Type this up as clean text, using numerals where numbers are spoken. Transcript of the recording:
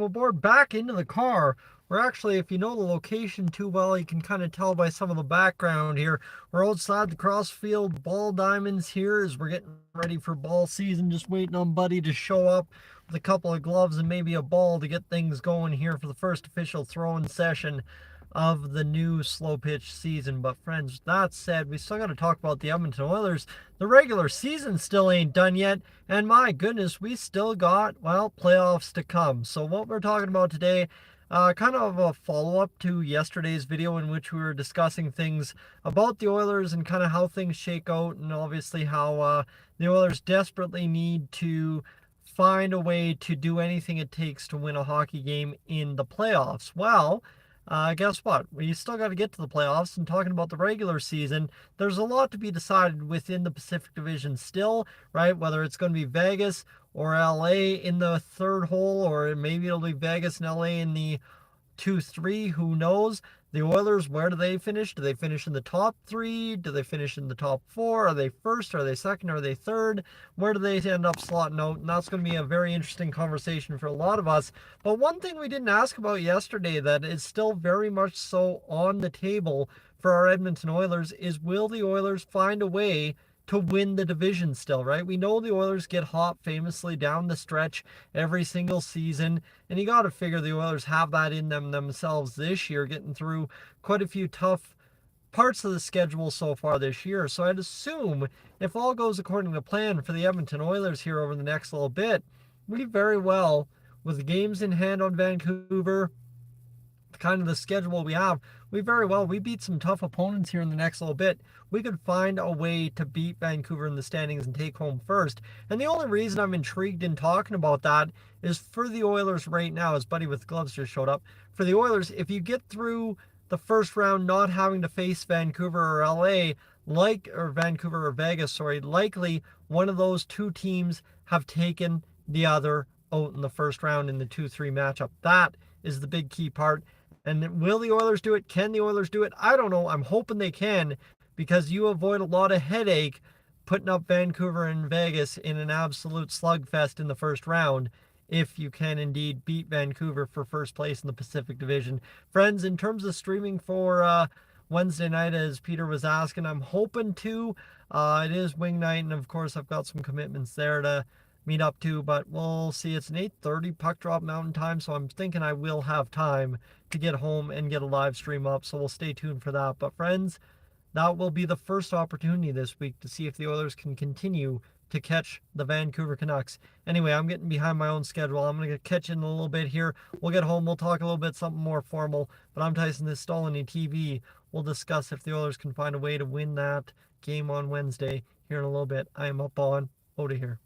aboard back into the car. We're actually, if you know the location too well, you can kind of tell by some of the background here. We're outside the Crossfield Ball Diamonds here as we're getting ready for ball season, just waiting on Buddy to show up with a couple of gloves and maybe a ball to get things going here for the first official throwing session of the new slow pitch season. But friends, that said, we still got to talk about the Edmonton Oilers. The regular season still ain't done yet, and my goodness, we still got, well, playoffs to come. So what we're talking about today, kind of a follow-up to yesterday's video in which we were discussing things about the Oilers and kind of how things shake out, and obviously how the Oilers desperately need to find a way to do anything it takes to win a hockey game in the playoffs. Well, guess what? We still got to get to the playoffs. And talking about the regular season, there's a lot to be decided within the Pacific Division still, right? Whether it's going to be Vegas or LA in the third hole, or maybe it'll be Vegas and LA in the 2-3, who knows? The Oilers, where do they finish? Do they finish in the top three? Do they finish in the top four? Are they first? Are they second? Are they third? Where do they end up slotting out? And that's going to be a very interesting conversation for a lot of us. But one thing we didn't ask about yesterday that is still very much so on the table for our Edmonton Oilers is, will the Oilers find a way to win the division still, right? We know the Oilers get hot famously down the stretch every single season, and you got to figure the Oilers have that in them themselves this year, getting through quite a few tough parts of the schedule so far this year. So I'd assume if all goes according to plan for the Edmonton Oilers here over the next little bit, we very well, with games in hand on Vancouver, kind of the schedule we have, we beat some tough opponents here in the next little bit. We could find a way to beat Vancouver in the standings and take home first. And the only reason I'm intrigued in talking about that is for the Oilers right now, as Buddy with Gloves just showed up. For the Oilers, if you get through the first round not having to face Vancouver or LA, or Vancouver or Vegas, sorry, likely one of those two teams have taken the other out in the first round in the 2-3 matchup. That is the big key part. And will the Oilers do it? Can the Oilers do it? I don't know. I'm hoping they can, because you avoid a lot of headache putting up Vancouver and Vegas in an absolute slugfest in the first round if you can indeed beat Vancouver for first place in the Pacific Division. Friends, in terms of streaming for Wednesday night, as Peter was asking, I'm hoping to. It is wing night, and of course I've got some commitments there to meet up to, but we'll see. It's an 8:30 puck drop Mountain Time, so I'm thinking I will have time to get home and get a live stream up, so we'll stay tuned for that. But friends, that will be the first opportunity this week to see if the Oilers can continue to catch the Vancouver Canucks. Anyway, I'm getting behind my own schedule. I'm going to catch in a little bit here. We'll get home. We'll talk a little bit something more formal. But I'm Tyson, this Stolany TV. We'll discuss if the Oilers can find a way to win that game on Wednesday here in a little bit. I am up on out of here.